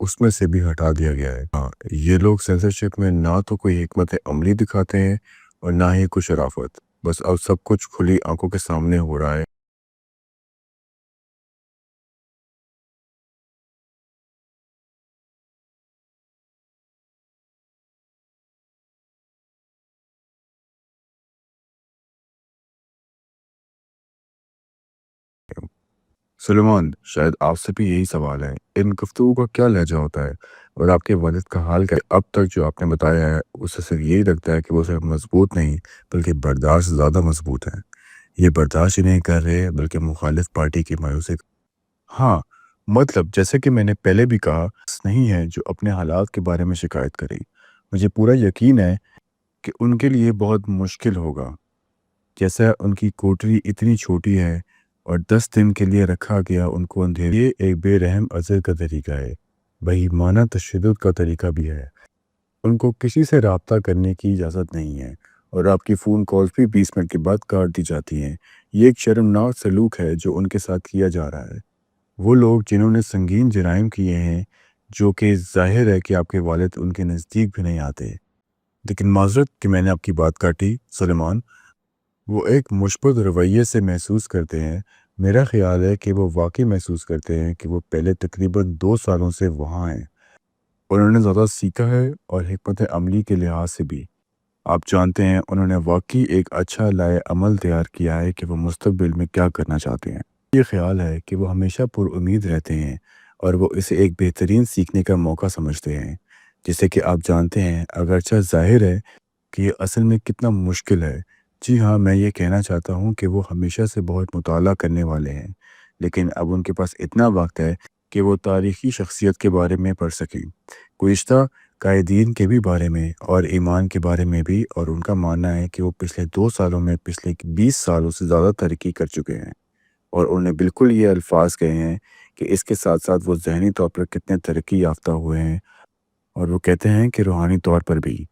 اس میں سے بھی ہٹا دیا گیا ہے۔ ہاں، یہ لوگ سینسرشپ میں نہ تو کوئی حکمت عملی دکھاتے ہیں اور نہ ہی کوئی شرافت۔ بس اب سب کچھ کھلی آنکھوں کے سامنے ہو رہا ہے۔ سلیمان، شاید آپ سے بھی یہی سوال ہے، ان گفتگو کا کیا لہجہ ہوتا ہے اور آپ کے والد کا حال کیا ہے؟ اب تک جو آپ نے بتایا ہے اس سے صرف یہی لگتا ہے کہ وہ صرف مضبوط نہیں بلکہ برداشت زیادہ مضبوط ہے۔ یہ برداشت ہی نہیں کر رہے بلکہ مخالف پارٹی کی مایوسی۔ ہاں، مطلب جیسے کہ میں نے پہلے بھی کہا، نہیں ہے جو اپنے حالات کے بارے میں شکایت کرے۔ مجھے پورا یقین ہے کہ ان کے لیے بہت مشکل ہوگا۔ جیسا ان کی کوٹری اتنی چھوٹی ہے اور 10 دن کے لیے رکھا گیا ان کو اندھیرے، یہ ایک بے رحم عزل کا طریقہ ہے، بہیمانہ تشدد کا طریقہ بھی ہے۔ ان کو کسی سے رابطہ کرنے کی اجازت نہیں ہے اور آپ کی فون کالز بھی 20 منٹ کے بعد کاٹ دی جاتی ہیں۔ یہ ایک شرمناک سلوک ہے جو ان کے ساتھ کیا جا رہا ہے۔ وہ لوگ جنہوں نے سنگین جرائم کیے ہیں، جو کہ ظاہر ہے کہ آپ کے والد ان کے نزدیک بھی نہیں آتے۔ لیکن معذرت کہ میں نے آپ کی بات کاٹی سلیمان، وہ ایک مثبت رویے سے محسوس کرتے ہیں۔ میرا خیال ہے کہ وہ واقعی محسوس کرتے ہیں کہ وہ پہلے تقریباً 2 سالوں سے وہاں ہیں۔ انہوں نے زیادہ سیکھا ہے اور حکمت عملی کے لحاظ سے بھی۔ آپ جانتے ہیں انہوں نے واقعی ایک اچھا لائے عمل تیار کیا ہے کہ وہ مستقبل میں کیا کرنا چاہتے ہیں۔ یہ خیال ہے کہ وہ ہمیشہ پر امید رہتے ہیں اور وہ اسے ایک بہترین سیکھنے کا موقع سمجھتے ہیں، جسے کہ آپ جانتے ہیں اگرچہ ظاہر ہے کہ یہ اصل میں کتنا مشکل ہے۔ جی ہاں، میں یہ کہنا چاہتا ہوں کہ وہ ہمیشہ سے بہت مطالعہ کرنے والے ہیں، لیکن اب ان کے پاس اتنا وقت ہے کہ وہ تاریخی شخصیت کے بارے میں پڑھ سکیں، گزشتہ قائدین کے بھی بارے میں اور ایمان کے بارے میں بھی، اور ان کا ماننا ہے کہ وہ پچھلے 2 سالوں میں پچھلے 20 سالوں سے زیادہ ترقی کر چکے ہیں، اور انہوں نے بالکل یہ الفاظ کہے ہیں کہ اس کے ساتھ ساتھ وہ ذہنی طور پر کتنے ترقی یافتہ ہوئے ہیں، اور وہ کہتے ہیں کہ روحانی طور پر بھی۔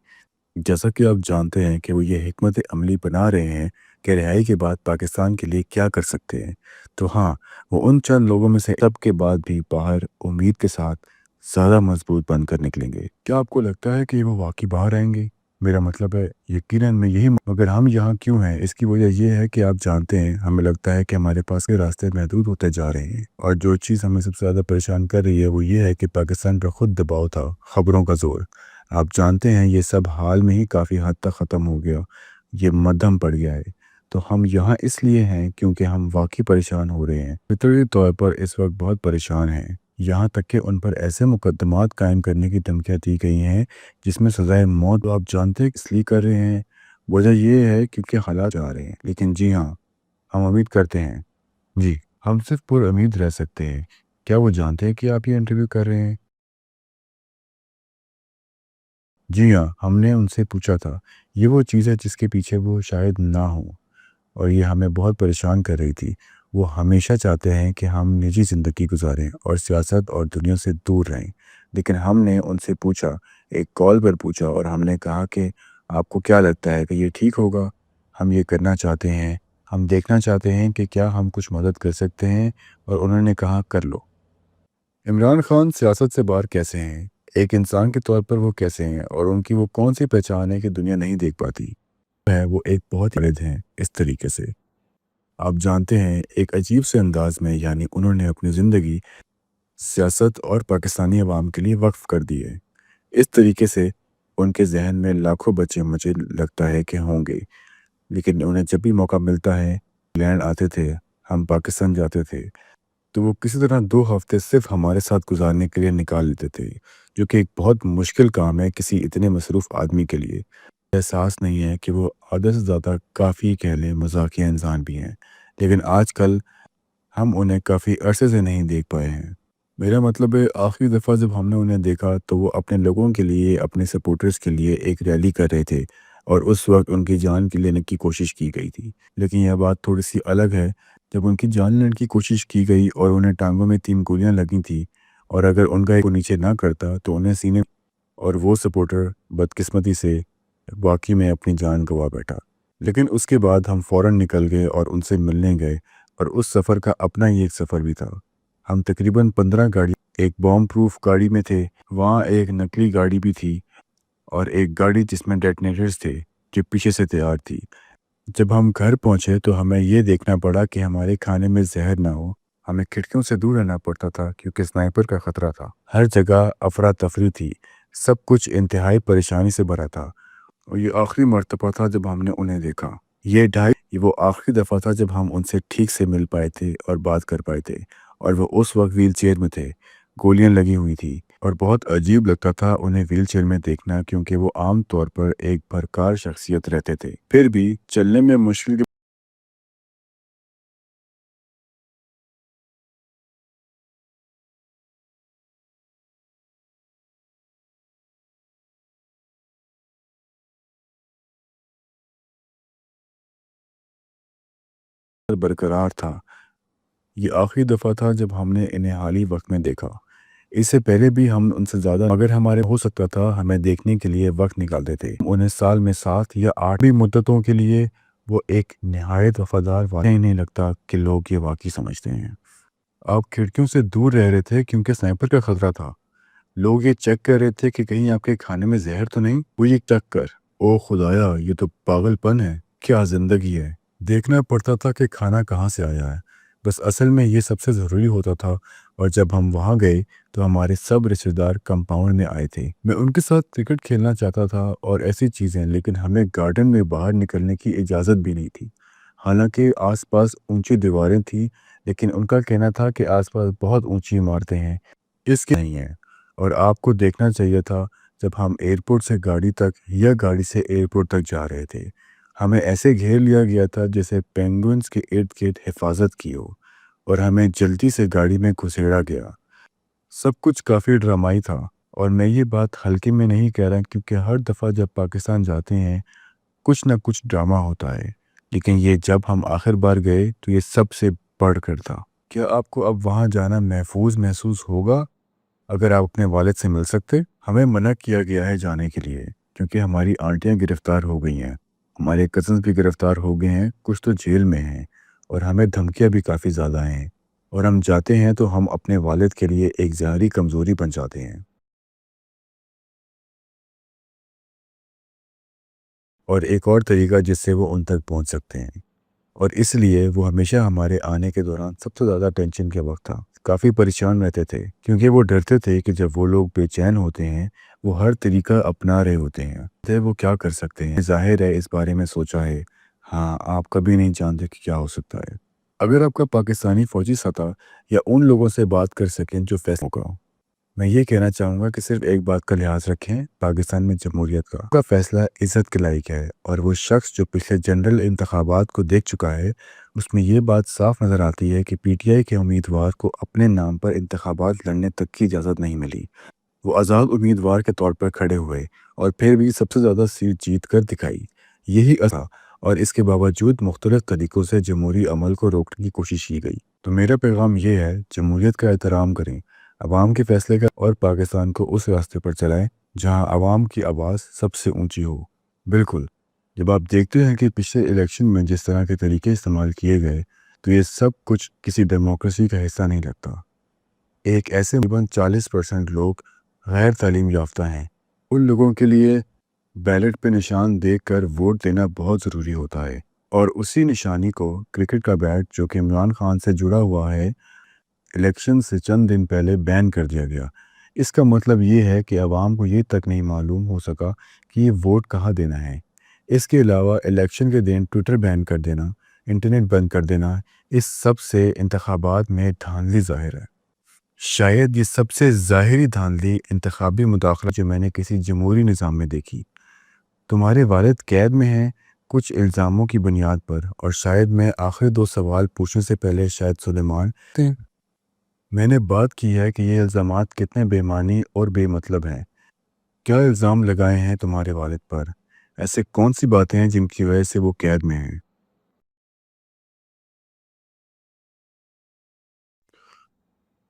جیسا کہ آپ جانتے ہیں کہ وہ یہ حکمت عملی بنا رہے ہیں کہ رہائی کے بعد پاکستان کے لیے کیا کر سکتے ہیں، تو ہاں، وہ ان چند لوگوں میں سے سب کے بعد بھی باہر امید کے ساتھ زیادہ مضبوط بن کر نکلیں گے۔ کیا آپ کو لگتا ہے کہ وہ واقعی باہر آئیں گے؟ میرا مطلب ہے یقیناً میں یہی، مگر ہم یہاں کیوں ہیں؟ اس کی وجہ یہ ہے کہ آپ جانتے ہیں ہمیں لگتا ہے کہ ہمارے پاس کے راستے محدود ہوتے جا رہے ہیں، اور جو چیز ہمیں سب سے زیادہ پریشان کر رہی ہے وہ یہ ہے کہ پاکستان پر خود دباؤ تھا، خبروں کا زور۔ آپ جانتے ہیں یہ سب حال میں ہی کافی حد تک ختم ہو گیا، یہ مدھم پڑ گیا ہے۔ تو ہم یہاں اس لیے ہیں کیونکہ ہم واقعی پریشان ہو رہے ہیں، فطری طور پر اس وقت بہت پریشان ہیں، یہاں تک کہ ان پر ایسے مقدمات قائم کرنے کی دھمکیاں دی گئی ہیں جس میں سزائے موت آپ جانتے ہیں اس لیے کر رہے ہیں۔ وجہ یہ ہے کیونکہ حالات جا رہے ہیں، لیکن جی ہاں، ہم امید کرتے ہیں۔ جی، ہم صرف پر امید رہ سکتے ہیں۔ کیا وہ جانتے ہیں کہ آپ یہ انٹرویو کر رہے ہیں؟ جی ہاں، ہم نے ان سے پوچھا تھا۔ یہ وہ چیز ہے جس کے پیچھے وہ شاید نہ ہوں، اور یہ ہمیں بہت پریشان کر رہی تھی۔ وہ ہمیشہ چاہتے ہیں کہ ہم نجی زندگی گزاریں اور سیاست اور دنیا سے دور رہیں، لیکن ہم نے ان سے پوچھا، ایک کال پر پوچھا، اور ہم نے کہا کہ آپ کو کیا لگتا ہے کہ یہ ٹھیک ہوگا؟ ہم یہ کرنا چاہتے ہیں، ہم دیکھنا چاہتے ہیں کہ کیا ہم کچھ مدد کر سکتے ہیں، اور انہوں نے کہا کر لو۔ عمران خان سیاست سے باہر کیسے ہیں؟ ایک انسان کے طور پر وہ کیسے ہیں، اور ان کی وہ کون سی پہچان ہے کہ دنیا نہیں دیکھ پاتی ہے؟ وہ ایک بہت ہی والد ہیں اس طریقے سے، آپ جانتے ہیں، ایک عجیب سے انداز میں، یعنی انہوں نے اپنی زندگی سیاست اور پاکستانی عوام کے لیے وقف کر دی ہے۔ اس طریقے سے ان کے ذہن میں لاکھوں بچے مجھے لگتا ہے کہ ہوں گے، لیکن انہیں جب بھی موقع ملتا ہے، انگلینڈ آتے تھے، ہم پاکستان جاتے تھے، تو وہ کسی طرح 2 ہفتے صرف ہمارے ساتھ گزارنے کے لیے نکال لیتے تھے، جو کہ ایک بہت مشکل کام ہے کسی اتنے مصروف آدمی کے لیے۔ احساس نہیں ہے کہ وہ آدھے سے زیادہ کافی کہہ لیں مزاحیہ انسان بھی ہیں، لیکن آج کل ہم انہیں کافی عرصے سے نہیں دیکھ پائے ہیں۔ میرا مطلب ہے آخری دفعہ جب ہم نے انہیں دیکھا تو وہ اپنے لوگوں کے لیے، اپنے سپورٹرز کے لیے ایک ریلی کر رہے تھے، اور اس وقت ان کی جان کے لینے کی کوشش کی گئی تھی، لیکن یہ بات تھوڑی سی الگ ہے جب ان کی جان لینے کی کوشش کی گئی اور انہیں ٹانگوں میں 3 گولیاں لگی تھیں اور اگر ان کا ایک کو نیچے نہ کرتا تو انہیں سینے اور وہ سپورٹر بدقسمتی سے واقعی میں اپنی جان گنوا بیٹھا۔ لیکن اس کے بعد ہم فوراً نکل گئے اور ان سے ملنے گئے اور اس سفر کا اپنا ہی ایک سفر بھی تھا۔ ہم تقریباً 15 گاڑی ایک بام پروف گاڑی میں تھے، وہاں ایک نقلی گاڑی بھی تھی اور ایک گاڑی جس میں ڈیٹنیٹرز تھے جو پیچھے سے تیار تھی۔ جب ہم گھر پہنچے تو ہمیں یہ دیکھنا پڑا کہ ہمارے کھانے میں زہر نہ ہو۔ ہمیں کھڑکیوں سے دور رہنا پڑتا تھا کیونکہ سنائپر کا خطرہ تھا۔ ہر جگہ افراتفری تھی، سب کچھ انتہائی پریشانی سے بھرا تھا، اور یہ آخری مرتبہ تھا جب ہم نے انہیں دیکھا۔ یہ وہ آخری دفعہ تھا جب ہم ان سے ٹھیک سے مل پائے تھے اور بات کر پائے تھے، اور وہ اس وقت ویل چیئر میں تھے، گولیاں لگی ہوئی تھی، اور بہت عجیب لگتا تھا انہیں ویل چیئر میں دیکھنا کیونکہ وہ عام طور پر ایک بھرکار شخصیت رہتے تھے۔ پھر بھی چلنے میں مشکل برقرار تھا۔ یہ آخری دفعہ تھا جب ہم نے انہیں حالی وقت میں دیکھا۔ اس سے پہلے بھی ہم ان سے زیادہ مگر ہمارے ہو سکتا تھا ہمیں دیکھنے کے لیے وقت نکالتے تھے۔ انہیں سال میں 7 یا 8 بھی مدتوں کے لیے وہ ایک نہایت وفادار واقعی نہیں لگتا کہ لوگ یہ واقعی سمجھتے ہیں۔ آپ کھڑکیوں سے دور رہ رہے تھے کیونکہ سنائپر کا خطرہ تھا۔ لوگ یہ چیک کر رہے تھے کہ کہیں آپ کے کھانے میں زہر تو نہیں۔ وہ یہ چیک کر، او خدایا، یہ تو پاگل پن ہے، کیا زندگی ہے۔ دیکھنا پڑتا تھا کہ کھانا کہاں سے آیا ہے، بس اصل میں یہ سب سے ضروری ہوتا تھا۔ اور جب ہم وہاں گئے تو ہمارے سب رشتہ دار کمپاؤنڈ میں آئے تھے۔ میں ان کے ساتھ کرکٹ کھیلنا چاہتا تھا اور ایسی چیزیں، لیکن ہمیں گارڈن میں باہر نکلنے کی اجازت بھی نہیں تھی۔ حالانکہ آس پاس اونچی دیواریں تھیں، لیکن ان کا کہنا تھا کہ آس پاس بہت اونچی عمارتیں ہیں، اس کے نہیں ہیں، اور آپ کو دیکھنا چاہیے تھا۔ جب ہم ایئرپورٹ سے گاڑی تک یا گاڑی سے ایئرپورٹ تک جا رہے تھے، ہمیں ایسے گھیر لیا گیا تھا جیسے پینگوئنز کے ارد گرد حفاظت کی ہو، اور ہمیں جلدی سے گاڑی میں گھسیڑا گیا۔ سب کچھ کافی ڈرامائی تھا، اور میں یہ بات ہلکے میں نہیں کہہ رہا کیونکہ ہر دفعہ جب پاکستان جاتے ہیں کچھ نہ کچھ ڈرامہ ہوتا ہے، لیکن یہ جب ہم آخر بار گئے تو یہ سب سے بڑھ کر تھا۔ کیا آپ کو اب وہاں جانا محفوظ محسوس ہوگا اگر آپ اپنے والد سے مل سکتے؟ ہمیں منع کیا گیا ہے جانے کے لیے کیونکہ ہماری آنٹیاں گرفتار ہو گئی ہیں، ہمارے کزنز بھی گرفتار ہو گئے ہیں، کچھ تو جیل میں ہیں، اور ہمیں دھمکیاں بھی کافی زیادہ ہیں، اور ہم جاتے ہیں تو ہم اپنے والد کے لیے ایک ظاہری کمزوری بن جاتے ہیں، اور ایک اور طریقہ جس سے وہ ان تک پہنچ سکتے ہیں، اور اس لیے وہ ہمیشہ ہمارے آنے کے دوران سب سے زیادہ ٹینشن کے وقت تھا۔ کافی پریشان رہتے تھے کیونکہ وہ ڈرتے تھے کہ جب وہ لوگ بے چین ہوتے ہیں وہ ہر طریقہ اپنا رہے ہوتے ہیں، وہ کیا کر سکتے ہیں۔ ظاہر ہے اس بارے میں سوچا ہے، ہاں، آپ کبھی نہیں جانتے کہ کیا ہو سکتا ہے۔ اگر آپ کا پاکستانی فوجی سطح یا ان لوگوں سے بات کر سکیں جو فیصلہ ہوگا، میں یہ کہنا چاہوں گا کہ صرف ایک بات کا لحاظ رکھیں، پاکستان میں جمہوریت کا فیصلہ عزت کے لائق ہے، اور وہ شخص جو پچھلے جنرل انتخابات کو دیکھ چکا ہے اس میں یہ بات صاف نظر آتی ہے کہ پی ٹی آئی کے امیدوار کو اپنے نام پر انتخابات لڑنے تک کی اجازت نہیں ملی۔ وہ آزاد امیدوار کے طور پر کھڑے ہوئے اور پھر بھی سب سے زیادہ سیٹ جیت کر دکھائی۔ یہی تھا، اور اس کے باوجود مختلف طریقوں سے جمہوری عمل کو روکنے کی کوشش کی گئی۔ تو میرا پیغام یہ ہے، جمہوریت کا احترام کریں، عوام کے فیصلے کا، اور پاکستان کو اس راستے پر چلائیں جہاں عوام کی آواز سب سے اونچی ہو۔ بالکل، جب آپ دیکھتے ہیں کہ پچھلے الیکشن میں جس طرح کے طریقے استعمال کیے گئے تو یہ سب کچھ کسی ڈیموکریسی کا حصہ نہیں لگتا۔ ایک ایسے تقریباً 40% لوگ غیر تعلیم یافتہ ہیں، ان لوگوں کے لیے بیلٹ پہ نشان دیکھ کر ووٹ دینا بہت ضروری ہوتا ہے، اور اسی نشانی کو کرکٹ کا بیٹ جو کہ عمران خان سے جڑا ہوا ہے الیکشن سے چند دن پہلے بین کر دیا گیا۔ اس کا مطلب یہ ہے کہ عوام کو یہ تک نہیں معلوم ہو سکا کہ یہ ووٹ کہاں دینا ہے۔ اس کے علاوہ الیکشن کے دن ٹویٹر بین کر دینا، انٹرنیٹ بند کر دینا، اس سب سے انتخابات میں دھاندلی ظاہر ہے۔ شاید یہ سب سے ظاہری دھاندلی انتخابی مداخلت جو میں نے کسی جمہوری نظام میں دیکھی۔ تمہارے والد قید میں ہیں کچھ الزاموں کی بنیاد پر، اور شاید میں آخری 2 سوال پوچھنے سے پہلے شاید سلیمان میں نے بات کی ہے کہ یہ الزامات کتنے بے معنی اور بے مطلب ہیں۔ کیا الزام لگائے ہیں تمہارے والد پر؟ ایسے کون سی باتیں ہیں جن کی وجہ سے وہ قید میں ہیں؟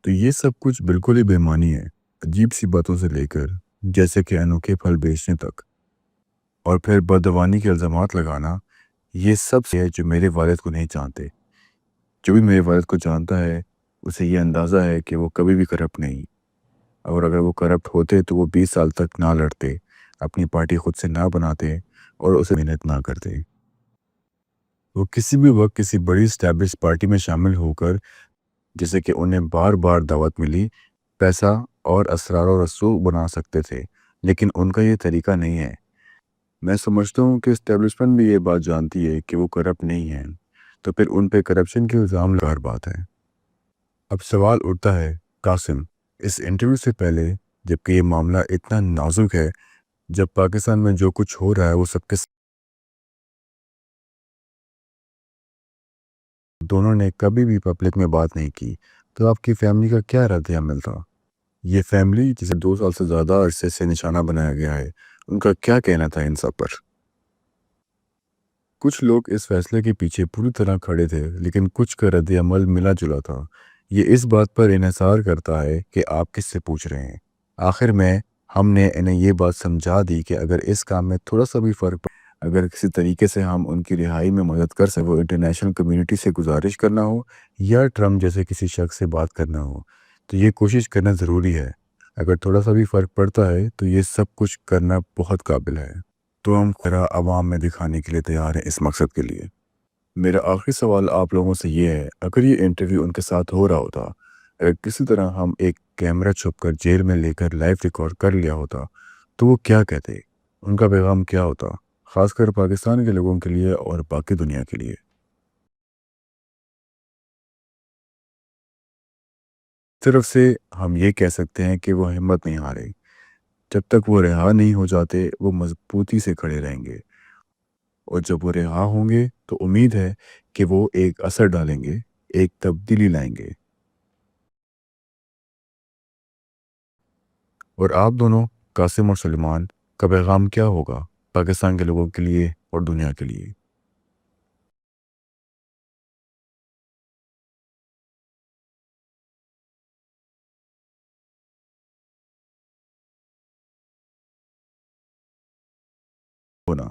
تو یہ سب کچھ بالکل ہی بےمانی ہے، عجیب سی باتوں سے لے کر جیسے کہ انوکھے پھل بیچنے تک، اور پھر بدعنوانی کے الزامات لگانا۔ یہ سب ہے جو میرے والد کو نہیں جانتے۔ جو بھی میرے والد کو جانتا ہے اسے یہ اندازہ ہے کہ وہ کبھی بھی کرپٹ نہیں، اور اگر وہ کرپٹ ہوتے تو وہ 20 سال تک نہ لڑتے، اپنی پارٹی خود سے نہ بناتے اور اسے محنت نہ کرتے۔ وہ کسی بھی وقت کسی بڑی اسٹیبلش پارٹی میں شامل ہو کر، جسے کہ انہیں بار بار دعوت ملی، پیسہ اور اسرار و رسوخ بنا سکتے تھے، لیکن ان کا یہ طریقہ نہیں ہے۔ میں سمجھتا ہوں کہ اسٹیبلشمنٹ بھی یہ بات جانتی ہے کہ وہ کرپٹ نہیں ہیں، تو پھر ان پہ کرپشن کے الزام لگار بات ہے۔ اب سوال اٹھتا ہے قاسم، اس انٹرویو سے پہلے، جبکہ یہ معاملہ اتنا نازک ہے، جب پاکستان میں جو کچھ ہو رہا ہے وہ سب کے دونوں نے کبھی بھی پبلک میں بات نہیں کی، تو آپ کی فیملی کا کیا رد عمل تھا؟ یہ فیملی جسے 2 سال سے زیادہ عرصے سے نشانہ بنایا گیا ہے، ان کا کیا کہنا تھا ان سب پر؟ کچھ لوگ اس فیصلے کے پیچھے پوری طرح کھڑے تھے، لیکن کچھ کا رد عمل ملا جلا تھا۔ یہ اس بات پر انحصار کرتا ہے کہ آپ کس سے پوچھ رہے ہیں۔ آخر میں ہم نے انہیں یہ بات سمجھا دی کہ اگر اس کام میں تھوڑا سا بھی فرق اگر کسی طریقے سے ہم ان کی رہائی میں مدد کر سکیں، وہ انٹرنیشنل کمیونٹی سے گزارش کرنا ہو یا ٹرمپ جیسے کسی شخص سے بات کرنا ہو، تو یہ کوشش کرنا ضروری ہے۔ اگر تھوڑا سا بھی فرق پڑتا ہے تو یہ سب کچھ کرنا بہت قابل ہے۔ تو ہم خیرہ عوام میں دکھانے کے لیے تیار ہیں اس مقصد کے لیے۔ میرا آخری سوال آپ لوگوں سے یہ ہے، اگر یہ انٹرویو ان کے ساتھ ہو رہا ہوتا، اگر کسی طرح ہم ایک کیمرہ چھپ کر جیل میں لے کر لائیو ریکارڈ کر لیا ہوتا، تو وہ کیا کہتے؟ ان کا پیغام کیا ہوتا، خاص کر پاکستان کے لوگوں کے لیے اور باقی دنیا کے لیے؟ طرف سے ہم یہ کہہ سکتے ہیں کہ وہ ہمت نہیں ہارے۔ جب تک وہ رہا نہیں ہو جاتے وہ مضبوطی سے کھڑے رہیں گے، اور جب وہ رہا ہوں گے تو امید ہے کہ وہ ایک اثر ڈالیں گے، ایک تبدیلی لائیں گے۔ اور آپ دونوں، قاسم اور سلیمان، کا پیغام کیا ہوگا پاکستان کے لوگوں کے لیے اور دنیا کے لیے؟ ہونا،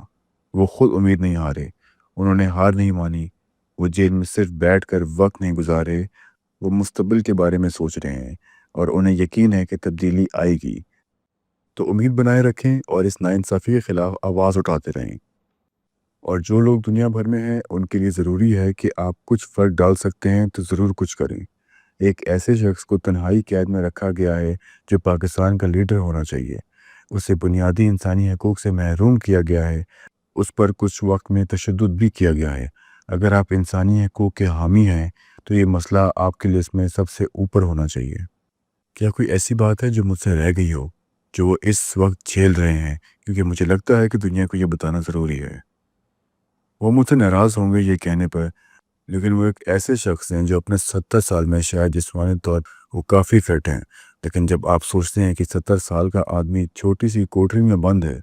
وہ خود امید نہیں ہارے، انہوں نے ہار نہیں مانی، وہ جیل میں صرف بیٹھ کر وقت نہیں گزارے، وہ مستقبل کے بارے میں سوچ رہے ہیں، اور انہیں یقین ہے کہ تبدیلی آئے گی۔ تو امید بنائے رکھیں اور اس ناانصافی کے خلاف آواز اٹھاتے رہیں۔ اور جو لوگ دنیا بھر میں ہیں ان کے لیے ضروری ہے کہ آپ کچھ فرق ڈال سکتے ہیں تو ضرور کچھ کریں۔ ایک ایسے شخص کو تنہائی قید میں رکھا گیا ہے جو پاکستان کا لیڈر ہونا چاہیے، اسے بنیادی انسانی حقوق سے محروم کیا گیا ہے، اس پر کچھ وقت میں تشدد بھی کیا گیا ہے۔ اگر آپ انسانی حقوق کے حامی ہیں تو یہ مسئلہ آپ کے لسٹ میں سب سے اوپر ہونا چاہیے۔ کیا کوئی ایسی بات ہے جو مجھ سے رہ گئی ہو، جو وہ اس وقت جھیل رہے ہیں؟ کیونکہ مجھے لگتا ہے کہ دنیا کو یہ بتانا ضروری ہے۔ وہ مجھ سے ناراض ہوں گے یہ کہنے پر، لیکن وہ ایک ایسے شخص ہیں جو اپنے 70 سال میں شاید جسمانی طور وہ کافی فٹ ہیں، لیکن جب آپ سوچتے ہیں کہ 70 سال کا آدمی چھوٹی سی کوٹری میں بند ہے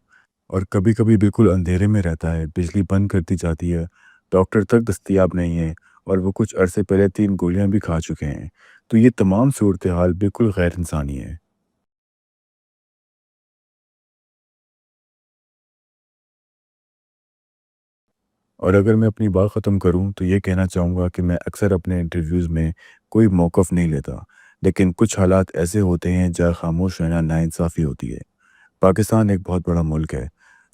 اور کبھی کبھی بالکل اندھیرے میں رہتا ہے، بجلی بند کر دی جاتی ہے، ڈاکٹر تک دستیاب نہیں ہے، اور وہ کچھ عرصے پہلے 3 گولیاں بھی کھا چکے ہیں، تو یہ تمام صورتحال بالکل غیر انسانی ہے۔ اور اگر میں اپنی بات ختم کروں تو یہ کہنا چاہوں گا کہ میں اکثر اپنے انٹرویوز میں کوئی موقف نہیں لیتا، لیکن کچھ حالات ایسے ہوتے ہیں جہاں خاموش رہنا ناانصافی ہوتی ہے۔ پاکستان ایک بہت بڑا ملک ہے،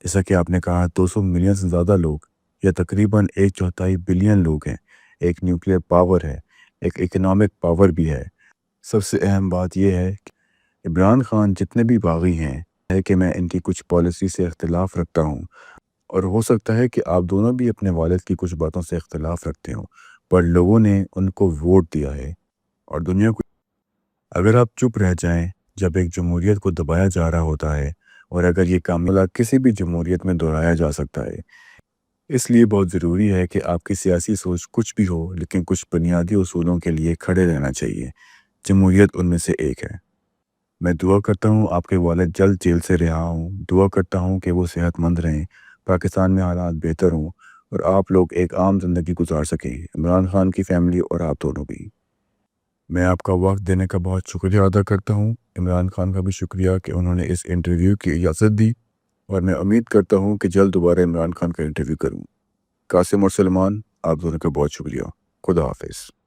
جیسا کہ آپ نے کہا 200 ملین سے زیادہ لوگ، یا تقریباً 1/4 بلین لوگ ہیں، ایک نیوکلیر پاور ہے، ایک اکنامک پاور بھی ہے۔ سب سے اہم بات یہ ہے کہ عمران خان جتنے بھی باغی ہیں ہے کہ میں ان کی کچھ پالیسی سے اختلاف رکھتا ہوں، اور ہو سکتا ہے کہ آپ دونوں بھی اپنے والد کی کچھ باتوں سے اختلاف رکھتے ہوں، پر لوگوں نے ان کو ووٹ دیا ہے، اور دنیا کو اگر آپ چپ رہ جائیں جب ایک جمہوریت کو دبایا جا رہا ہوتا ہے، اور اگر یہ معاملہ کسی بھی جمہوریت میں دہرایا جا سکتا ہے، اس لیے بہت ضروری ہے کہ آپ کی سیاسی سوچ کچھ بھی ہو، لیکن کچھ بنیادی اصولوں کے لیے کھڑے رہنا چاہیے۔ جمہوریت ان میں سے ایک ہے۔ میں دعا کرتا ہوں آپ کے والد جلد جیل سے رہا ہوں، دعا کرتا ہوں کہ وہ صحت مند رہیں، پاکستان میں حالات بہتر ہوں، اور آپ لوگ ایک عام زندگی گزار سکیں، عمران خان کی فیملی اور آپ دونوں بھی۔ میں آپ کا وقت دینے کا بہت شکریہ ادا کرتا ہوں۔ عمران خان کا بھی شکریہ کہ انہوں نے اس انٹرویو کی اجازت دی، اور میں امید کرتا ہوں کہ جلد دوبارہ عمران خان کا انٹرویو کروں۔ قاسم اور سلمان، آپ دونوں کا بہت شکریہ۔ خدا حافظ۔